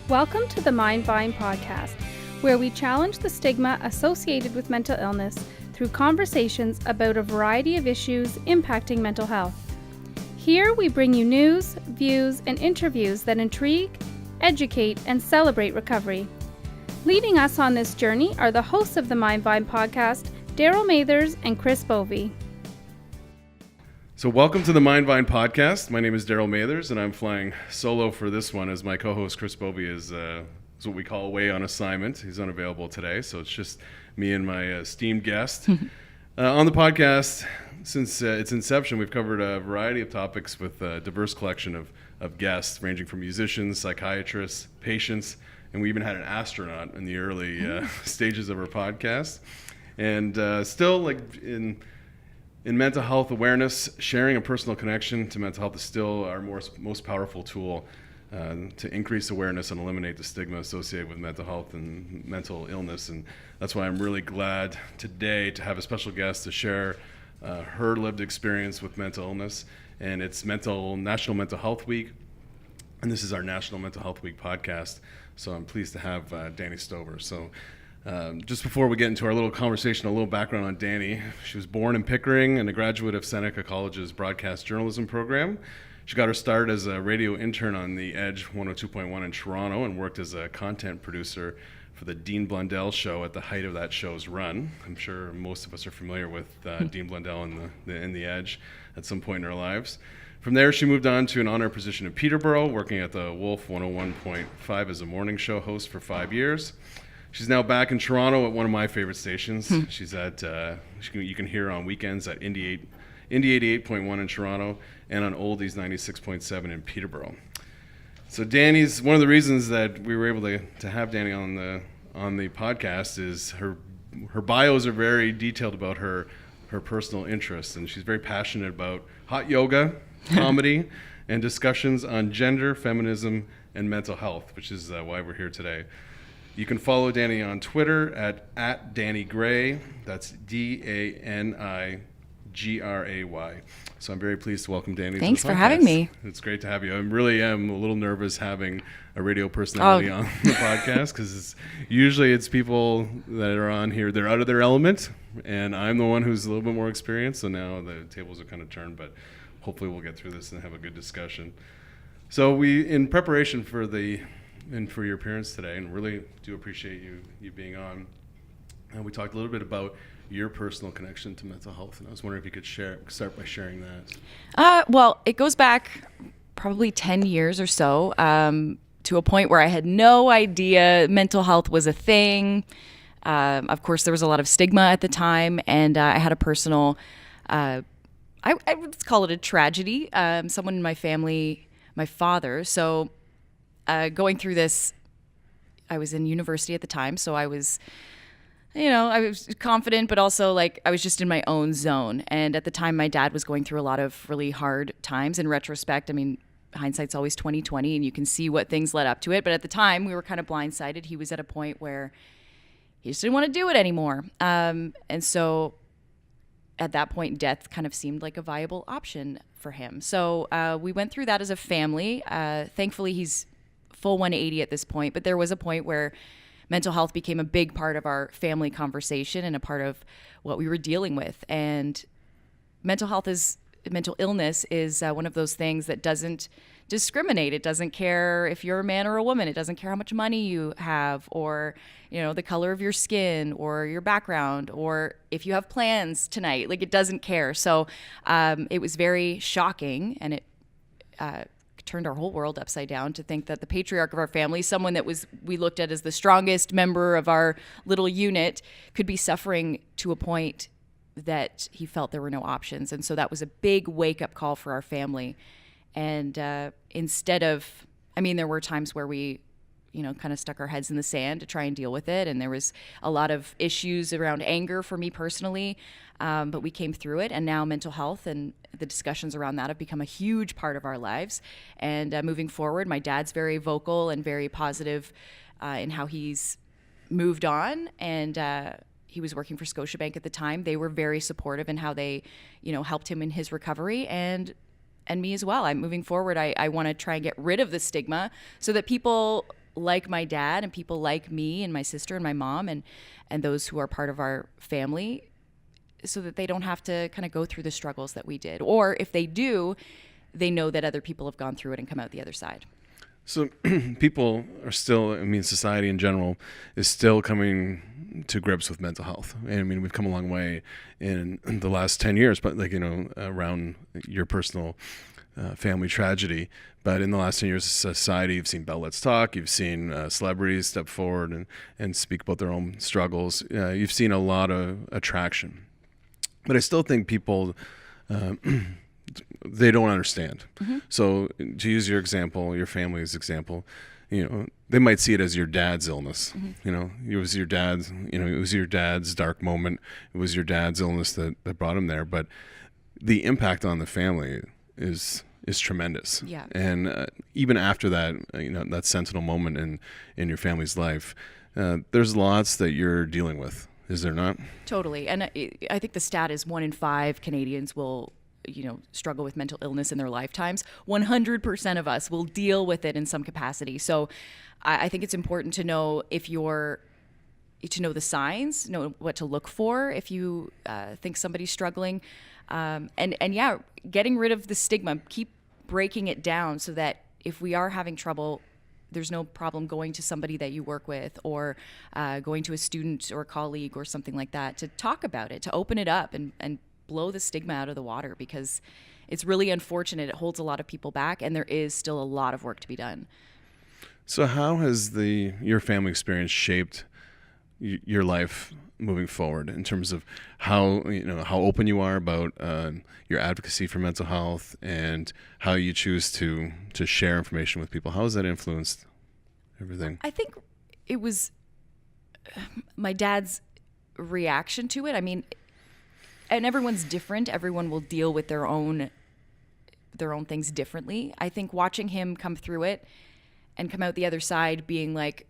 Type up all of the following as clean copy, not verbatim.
Welcome to the Mind Vine podcast, where we challenge the stigma associated with mental illness through conversations about a variety of issues impacting mental health. Here we bring you news, views, and interviews that intrigue, educate, and celebrate recovery. Leading us on this journey are the hosts of the Mind Vine podcast, Darryl Mathers and Chris Bovie. So welcome to the Mind Vine podcast. My name is Darryl Mathers, and I'm flying solo for this one as my co-host Chris Bovie is what we call away on assignment. He's unavailable today, so it's just me and my esteemed guest. On the podcast, since its inception, we've covered a variety of topics with a diverse collection of guests, ranging from musicians, psychiatrists, patients, and we even had an astronaut in the early stages of our podcast. And still, in mental health awareness, sharing a personal connection to mental health is still our most powerful tool to increase awareness and eliminate the stigma associated with mental health and mental illness. And that's why I'm really glad today to have a special guest to share her lived experience with mental illness. And it's National Mental Health Week, and this is our National Mental Health Week podcast. So I'm pleased to have Dani Stover. So just before we get into our little conversation, a little background on Dani. She was born in Pickering and a graduate of Seneca College's broadcast journalism program. She got her start as a radio intern on the Edge 102.1 in Toronto and worked as a content producer for the Dean Blundell show at the height of that show's run. I'm sure most of us are familiar with Dean Blundell in the Edge at some point in our lives. From there, she moved on to an honor position in Peterborough, working at the Wolf 101.5 as a morning show host for 5 years. She's now back in Toronto at one of my favorite stations. She's at, you can hear her on weekends at Indie 88.1 in Toronto and on Oldies 96.7 in Peterborough. So Dani's, one of the reasons that we were able to have Dani on the podcast is her bios are very detailed about her personal interests, and she's very passionate about hot yoga, comedy, and discussions on gender, feminism, and mental health, which is why we're here today. You can follow Dani on Twitter at Dani Gray. That's DANIGRAY. So I'm very pleased to welcome Dani. Thanks for having me. It's great to have you. I really am a little nervous having a radio personality on the podcast because usually it's people that are on here, they're out of their element, and I'm the one who's a little bit more experienced, so now the tables are kind of turned, but hopefully we'll get through this and have a good discussion. So we, in preparation for your appearance today, and really do appreciate you being on. And we talked a little bit about your personal connection to mental health, and I was wondering if you could start by sharing that. Well, it goes back probably 10 years or so to a point where I had no idea mental health was a thing. Of course, there was a lot of stigma at the time, and I had a personal, I would call it a tragedy. Someone in my family, my father, so going through this, I was in university at the time, so I was, I was confident, but also I was just in my own zone. And at the time, my dad was going through a lot of really hard times. In retrospect, I mean, hindsight's always 20/20, and you can see what things led up to it. But at the time, we were kind of blindsided. He was at a point where he just didn't want to do it anymore. And so at that point, death kind of seemed like a viable option for him. So we went through that as a family. Thankfully, he's full 180 at this point, but there was a point where mental health became a big part of our family conversation and a part of what we were dealing with. And mental illness is one of those things that doesn't discriminate. It doesn't care if you're a man or a woman. It doesn't care how much money you have, or the color of your skin, or your background, or if you have plans tonight. It doesn't care. So it was very shocking, and it turned our whole world upside down to think that the patriarch of our family, someone that we looked at as the strongest member of our little unit, could be suffering to a point that he felt there were no options. And so that was a big wake-up call for our family. And there were times where we kind of stuck our heads in the sand to try and deal with it. And there was a lot of issues around anger for me personally, but we came through it. And now mental health and the discussions around that have become a huge part of our lives. And moving forward, my dad's very vocal and very positive in how he's moved on. And he was working for Scotiabank at the time. They were very supportive in how they, helped him in his recovery. And me as well. Moving forward, I want to try and get rid of the stigma so that people like my dad and people like me and my sister and my mom and those who are part of our family, so that they don't have to kind of go through the struggles that we did. Or if they do, they know that other people have gone through it and come out the other side. So people are still, I mean, society in general is still coming to grips with mental health. And I mean, we've come a long way in the last 10 years, but like, around your personal family tragedy. But in the last 10 years of society, you've seen Bell Let's Talk, you've seen celebrities step forward and speak about their own struggles. You've seen a lot of attraction. But I still think people, they don't understand. Mm-hmm. So to use your example, your family's example, they might see it as your dad's illness. Mm-hmm. It was your dad's, it was your dad's dark moment. It was your dad's illness that brought him there. But the impact on the family is tremendous. Yeah. And even after that, that sentinel moment in your family's life, there's lots that you're dealing with. Is there not? Totally. And I think the stat is 1 in 5 Canadians will, struggle with mental illness in their lifetimes. 100% of us will deal with it in some capacity. So I think it's important to know to know the signs, know what to look for if you think somebody's struggling. And yeah, getting rid of the stigma, keep breaking it down so that if we are having trouble, there's no problem going to somebody that you work with or going to a student or a colleague or something like that to talk about it, to open it up and blow the stigma out of the water, because it's really unfortunate. It holds a lot of people back, and there is still a lot of work to be done. So how has your family experience shaped your life moving forward in terms of how open you are about your advocacy for mental health and how you choose to share information with people? How has that influenced everything? I think it was my dad's reaction to it. I mean, and everyone's different. Everyone will deal with their own things differently. I think watching him come through it and come out the other side being like,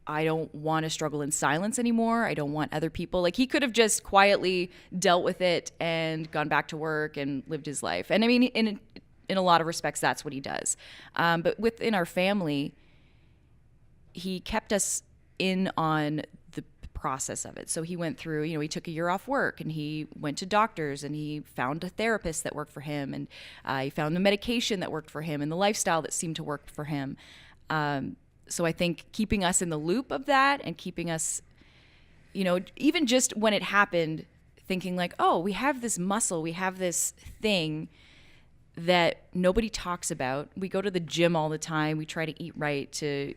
I don't want to struggle in silence anymore. I don't want other people. Like, he could have just quietly dealt with it and gone back to work and lived his life. And I mean, in a lot of respects, that's what he does. But within our family, he kept us in on the process of it. So he went through, he took a year off work and he went to doctors and he found a therapist that worked for him, and he found the medication that worked for him and the lifestyle that seemed to work for him. So I think keeping us in the loop of that and keeping us, even just when it happened, thinking like, oh, we have this muscle, we have this thing that nobody talks about. We go to the gym all the time. We try to eat right to,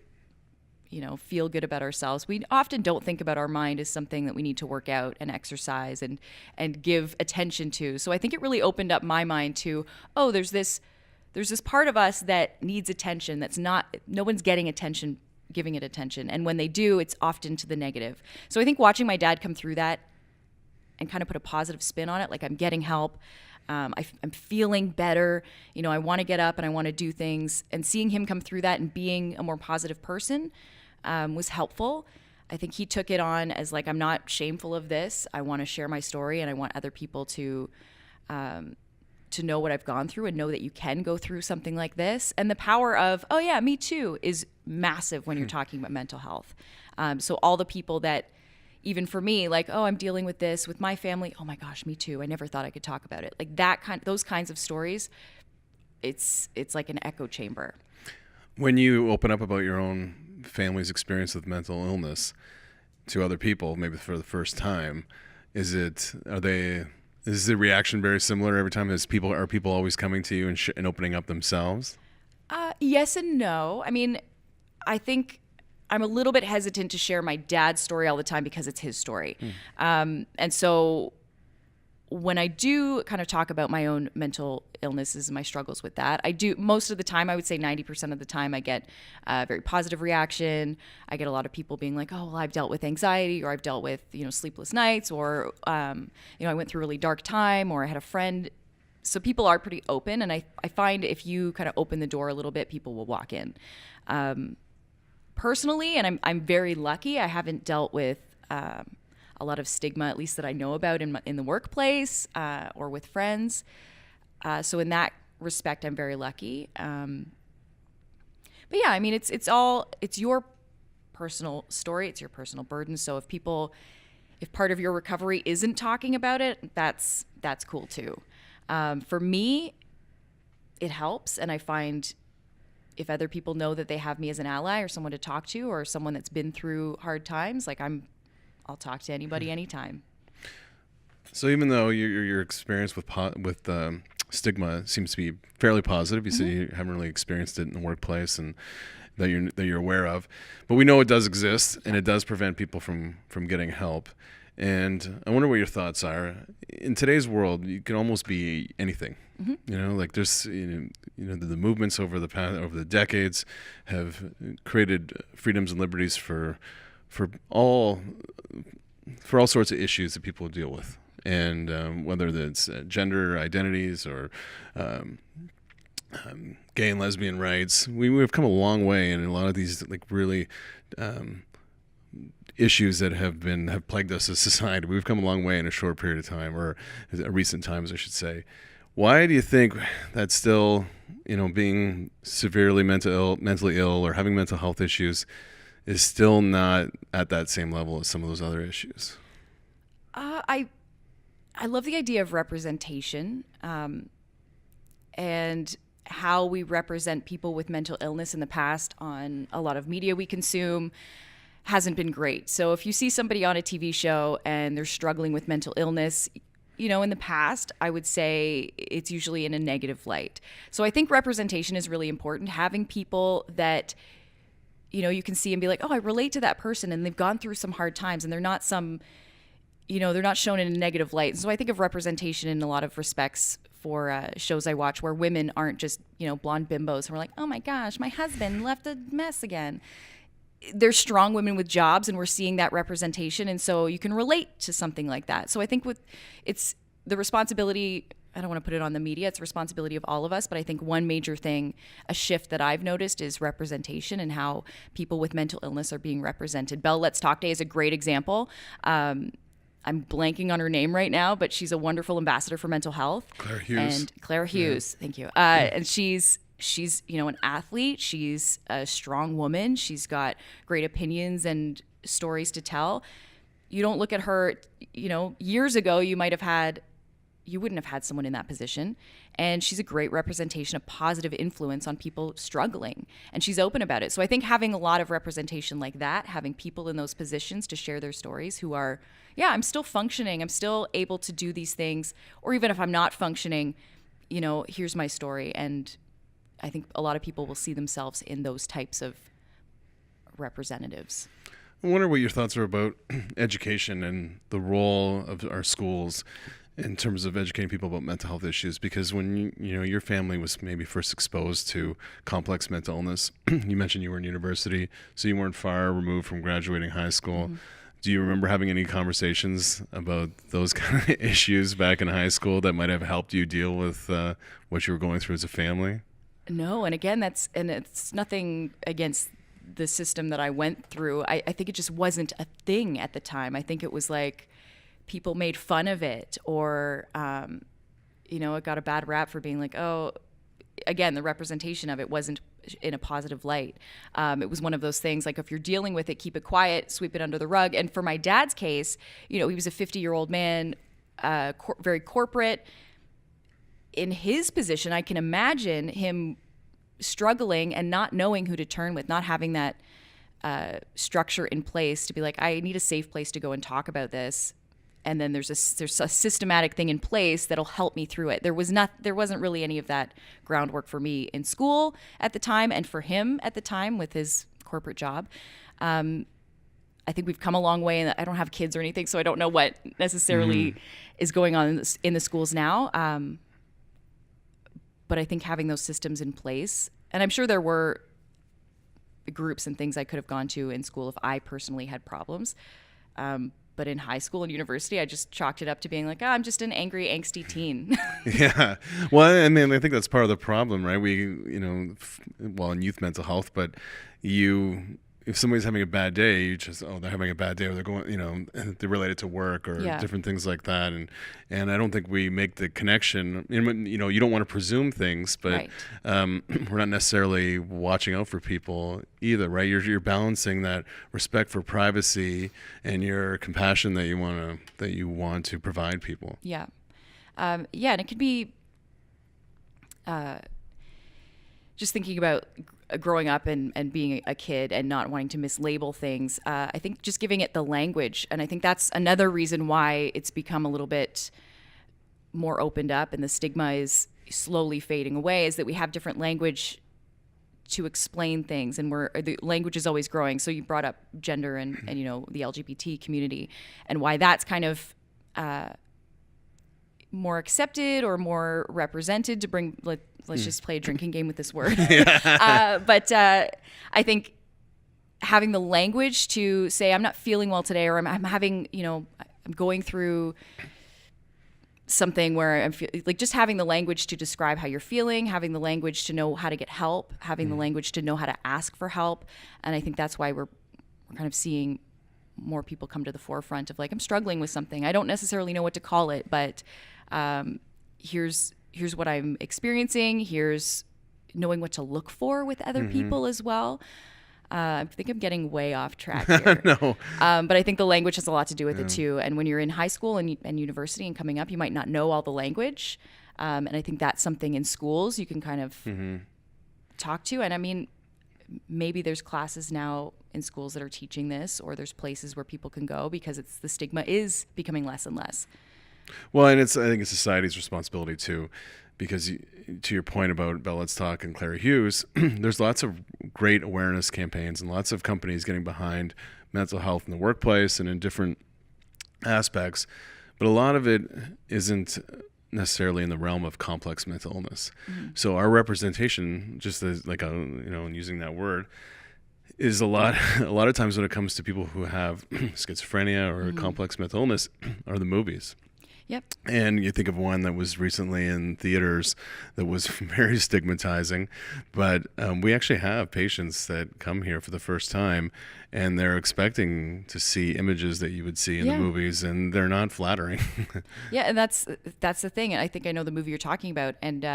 feel good about ourselves. We often don't think about our mind as something that we need to work out and exercise and give attention to. So I think it really opened up my mind to, oh, there's this part of us that needs attention. No one's giving it attention. And when they do, it's often to the negative. So I think watching my dad come through that and kind of put a positive spin on it, like, I'm getting help, I'm feeling better, I want to get up and I want to do things, and seeing him come through that and being a more positive person was helpful. I think he took it on as like, I'm not shameful of this. I want to share my story, and I want other people to know what I've gone through and know that you can go through something like this. And the power of, oh yeah, me too, is massive when you're talking about mental health. So all the people that, even for me, like, oh, I'm dealing with this with my family. Oh my gosh, me too. I never thought I could talk about it. Like those kinds of stories, it's like an echo chamber. When you open up about your own family's experience with mental illness to other people, maybe for the first time, is the reaction very similar every time? Are people always coming to you and opening up themselves? Yes and no. I mean, I think I'm a little bit hesitant to share my dad's story all the time because it's his story. And so when I do kind of talk about my own mental illnesses and my struggles with that, I do most of the time, I would say 90% of the time, I get a very positive reaction. I get a lot of people being like, oh, well, I've dealt with anxiety, or I've dealt with, sleepless nights, or, I went through a really dark time, or I had a friend. So people are pretty open. And I find if you kind of open the door a little bit, people will walk in. Personally, and I'm very lucky, I haven't dealt with a lot of stigma, at least that I know about in the workplace or with friends. So in that respect, I'm very lucky. But But yeah, I mean, it's your personal story, it's your personal burden. So if part of your recovery isn't talking about it, that's cool too. For me, it helps, and I find if other people know that they have me as an ally or someone to talk to or someone that's been through hard times, like I'll talk to anybody anytime. So even though your experience with stigma seems to be fairly positive, you said you haven't really experienced it in the workplace and that you're aware of, but we know it does exist and it does prevent people from getting help. And I wonder what your thoughts are. In today's world, you can almost be anything. You know, like there's the movements over the decades have created freedoms and liberties for all sorts of issues that people deal with, and whether it's gender identities or gay and lesbian rights, we've come a long way, and a lot of these like really issues that have plagued us as society, we've come a long way in a short period of time, or recent times, I should say. Why do you think that still, being severely mentally ill or having mental health issues is still not at that same level as some of those other issues? I love the idea of representation, and how we represent people with mental illness in the past on a lot of media we consume hasn't been great. So if you see somebody on a TV show and they're struggling with mental illness, in the past, I would say it's usually in a negative light. So I think representation is really important. Having people that, you can see and be like, oh, I relate to that person and they've gone through some hard times and they're not they're not shown in a negative light. So I think of representation in a lot of respects for shows I watch where women aren't just, blonde bimbos who are like, oh my gosh, my husband left a mess again. There's strong women with jobs, and we're seeing that representation, and so you can relate to something like that. So I think it's the responsibility, I don't want to put it on the media, it's the responsibility of all of us, but I think one major thing, a shift that I've noticed is representation and how people with mental illness are being represented. Bell Let's Talk Day is a great example. I'm blanking on her name right now, but she's a wonderful ambassador for mental health. Claire Hughes. Yeah. Thank you. And she's an athlete. She's a strong woman. She's got great opinions and stories to tell. You don't look at her, years ago you wouldn't have had someone in that position. And she's a great representation, a positive influence on people struggling. And she's open about it. So I think having a lot of representation like that, having people in those positions to share their stories who are, I'm still functioning, I'm still able to do these things, or even if I'm not functioning, here's my story. And I think a lot of people will see themselves in those types of representatives. I wonder what your thoughts are about education and the role of our schools in terms of educating people about mental health issues, because when your family was maybe first exposed to complex mental illness, you mentioned you were in university, so you weren't far removed from graduating high school. Mm-hmm. Do you remember having any conversations about those kind of issues back in high school that might have helped you deal with what you were going through as a family? No, and again, it's nothing against the system that I went through. I think it just wasn't a thing at the time. I think it was like people made fun of it, or it got a bad rap for being like, oh, again, the representation of it wasn't in a positive light. It was one of those things like, if you're dealing with it, keep it quiet, sweep it under the rug. And for my dad's case, he was a 50-year-old man, very corporate. In his position, I can imagine him struggling and not knowing who to turn with, not having that structure in place to be like, I need a safe place to go and talk about this. And then there's a systematic thing in place that'll help me through it. There wasn't really any of that groundwork for me in school at the time, and for him at the time with his corporate job. I think we've come a long way, and I don't have kids or anything, so I don't know what necessarily is going on in the schools now. But I think having those systems in place, and I'm sure there were groups and things I could have gone to in school if I personally had problems. But in high school and university, I just chalked it up to being like, oh, I'm just an angry, angsty teen. Yeah. Well, I mean, I think that's part of the problem, right? We, in youth mental health, but you if somebody's having a bad day, you just, they're having a bad day, or they're going, they're related to work or different things like that. And I don't think we make the connection. You don't want to presume things, but we're not necessarily watching out for people either, right? You're balancing that respect for privacy and your compassion that you want to provide people. Yeah. And it could be just thinking about growing up and being a kid and not wanting to mislabel things. I think just giving it the language. And I think that's another reason why it's become a little bit more opened up and the stigma is slowly fading away, is that we have different language to explain things, and the language is always growing. So you brought up gender and the LGBT community and why that's kind of more accepted or more represented to bring, let's just play a drinking game with this word. But I think having the language to say, I'm not feeling well today, or I'm having, I'm going through something where I'm just having the language to describe how you're feeling, having the language to know how to get help, having the language to know how to ask for help. And I think that's why we're kind of seeing more people come to the forefront of I'm struggling with something. I don't necessarily know what to call it, but here's what I'm experiencing. Here's knowing what to look for with other people as well. I think I'm getting way off track here. No. But I think the language has a lot to do with it too. And when you're in high school and university and coming up, you might not know all the language. And I think that's something in schools you can kind of talk to. And I mean, maybe there's classes now in schools that are teaching this, or there's places where people can go because the stigma is becoming less and less. Well, and I think it's society's responsibility too, because to your point about Bell Let's Talk and Clary Hughes, there's lots of great awareness campaigns and lots of companies getting behind mental health in the workplace and in different aspects, but a lot of it isn't necessarily in the realm of complex mental illness. So our representation, just as and using that word, is a lot of times when it comes to people who have schizophrenia or complex mental illness are the movies. Yep. And you think of one that was recently in theaters that was very stigmatizing, but we actually have patients that come here for the first time and they're expecting to see images that you would see in the movies, and they're not flattering. Yeah, and that's the thing. And I think I know the movie you're talking about, and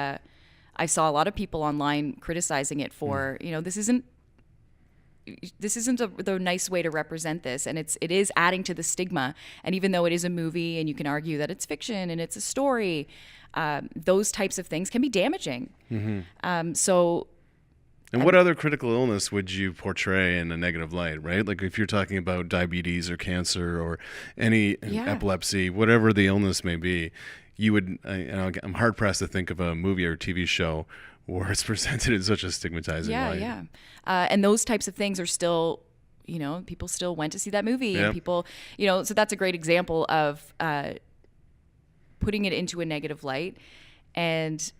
I saw a lot of people online criticizing it for, this isn't the nice way to represent this, and it is adding to the stigma. And even though it is a movie and you can argue that it's fiction and it's a story, those types of things can be damaging. And what other critical illness would you portray in a negative light, right? Like if you're talking about diabetes or cancer or any epilepsy, whatever the illness may be, you would, I'm hard pressed to think of a movie or TV show where it's presented in such a stigmatizing light. And those types of things are still, people still went to see that movie, and people, so that's a great example of putting it into a negative light. And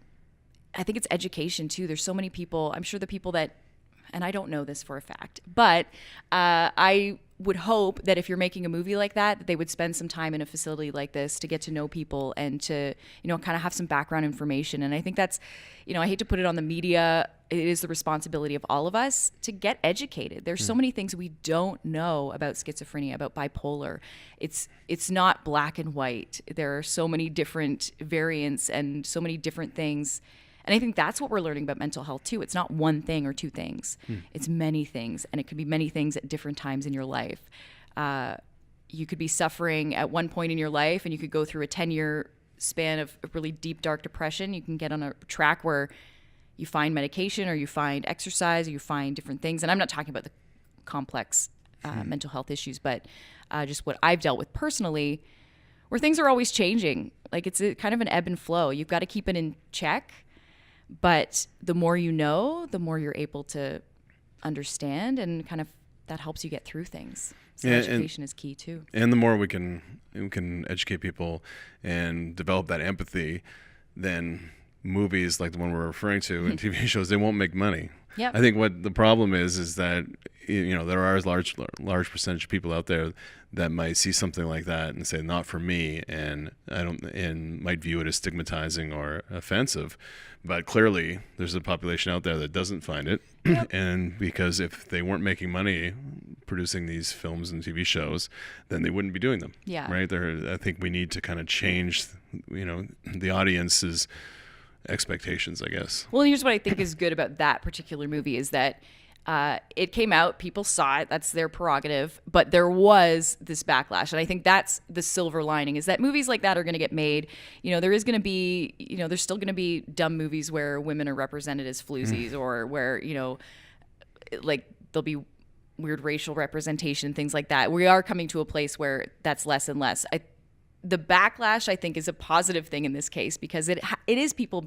I think it's education too. There's so many people, I'm sure the people that, and I don't know this for a fact, but I would hope that if you're making a movie like that they would spend some time in a facility like this to get to know people and to, kind of have some background information. And I think that's, I hate to put it on the media. It is the responsibility of all of us to get educated. There's so many things we don't know about schizophrenia, about bipolar. It's not black and white. There are so many different variants and so many different things. And I think that's what we're learning about mental health too. It's not one thing or two things. It's many things, and it could be many things at different times in your life. You could be suffering at one point in your life, and you could go through a 10-year span of really deep, dark depression. You can get on a track where you find medication, or you find exercise, or you find different things. And I'm not talking about the complex mental health issues, but just what I've dealt with personally, where things are always changing. Like it's kind of an ebb and flow. You've got to keep it in check. But the more you know, the more you're able to understand, and kind of that helps you get through things. So education is key too. And the more we can educate people and develop that empathy, then movies like the one we're referring to and TV shows, they won't make money. Yep. I think what the problem is that, there are a large percentage of people out there that might see something like that and say, not for me, and might view it as stigmatizing or offensive. But clearly there's a population out there that doesn't find it. Yep. And because if they weren't making money producing these films and TV shows, then they wouldn't be doing them. Yeah. Right. I think we need to kind of change, the audience's expectations, I guess. Well, here's what I think is good about that particular movie is that it came out, people saw it, that's their prerogative, but there was this backlash. And I think that's the silver lining, is that movies like that are going to get made. There is going to be, there's still going to be dumb movies where women are represented as floozies or where, like there'll be weird racial representation, things like that. We are coming to a place where that's less and less. The backlash, I think, is a positive thing in this case, because it is people,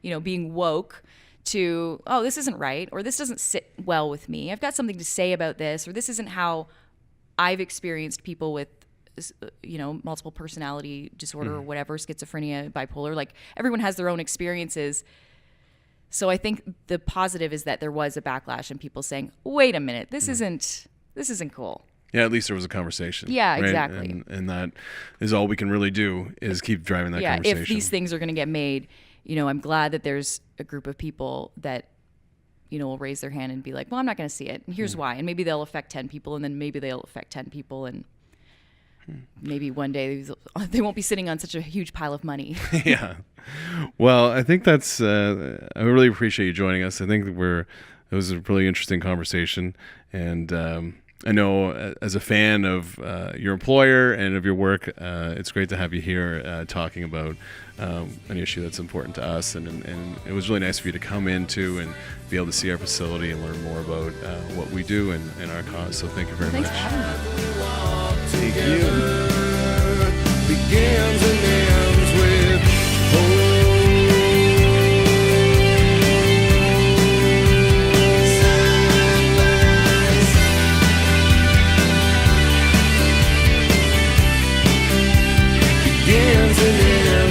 being woke to, oh, this isn't right, or this doesn't sit well with me. I've got something to say about this, or this isn't how I've experienced people with, multiple personality disorder or whatever, schizophrenia, bipolar. Like, everyone has their own experiences. So I think the positive is that there was a backlash and people saying, wait a minute, this isn't cool. Yeah, at least there was a conversation. Yeah, right? exactly. And that is all we can really do, is keep driving that conversation. If these things are going to get made, I'm glad that there's a group of people that, will raise their hand and be like, well, I'm not going to see it. And here's why. And maybe they'll affect 10 people, and then maybe they'll affect 10 people. And maybe one day they won't be sitting on such a huge pile of money. Yeah. Well, I think that's, I really appreciate you joining us. I think it was a really interesting conversation. And, I know as a fan of your employer and of your work, it's great to have you here talking about an issue that's important to us. And it was really nice for you to come into and be able to see our facility and learn more about what we do and our cause. So thank you very much. Thanks for having me. Thank you. Begins and ends with hope. Begins and ends.